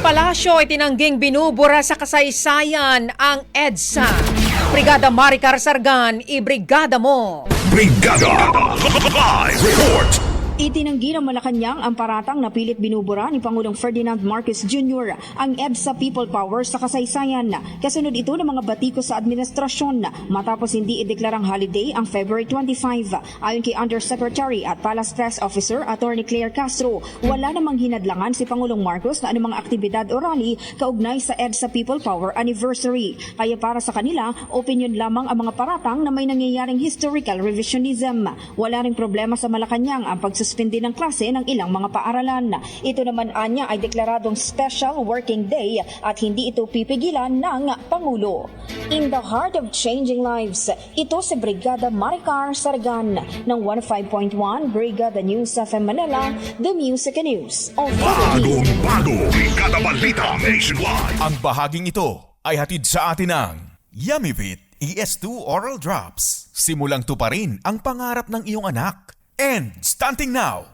Palasyo itinangging binubura sa kasaysayan ang EDSA. Brigada Maricar Sargan, ibrigada mo! Brigada Live Report. Itinanggi ng Malacanang ang paratang na pilit binubura ni Pangulong Ferdinand Marcos Jr. ang EDSA People Power sa kasaysayan. Kasunod ito ng mga batiko sa administrasyon matapos hindi ideklarang holiday ang February 25. Ayon kay Undersecretary at Palace Press Officer Attorney Claire Castro, wala namang hinadlangan si Pangulong Marcos na anumang aktibidad o rally kaugnay sa EDSA People Power Anniversary. Kaya para sa kanila, opinion lamang ang mga paratang na may nangyayaring historical revisionism. Wala ring problema sa Malacanang ang pagsuspindi ng klase ng ilang mga paaralan. Ito naman anya ay deklaradong special working day at hindi ito pipigilan ng Pangulo. In the heart of changing lives, ito si Brigada Maricar Sargan ng 105.1 Brigada News FM Manila, The Music and News of Philippines. Bagong-bago Brigada Balita Nationwide. Ang bahaging ito ay hatid sa atin ng Yummyvit ES2 Oral Drops. Simulang tuparin ang pangarap ng iyong anak. And stunting now,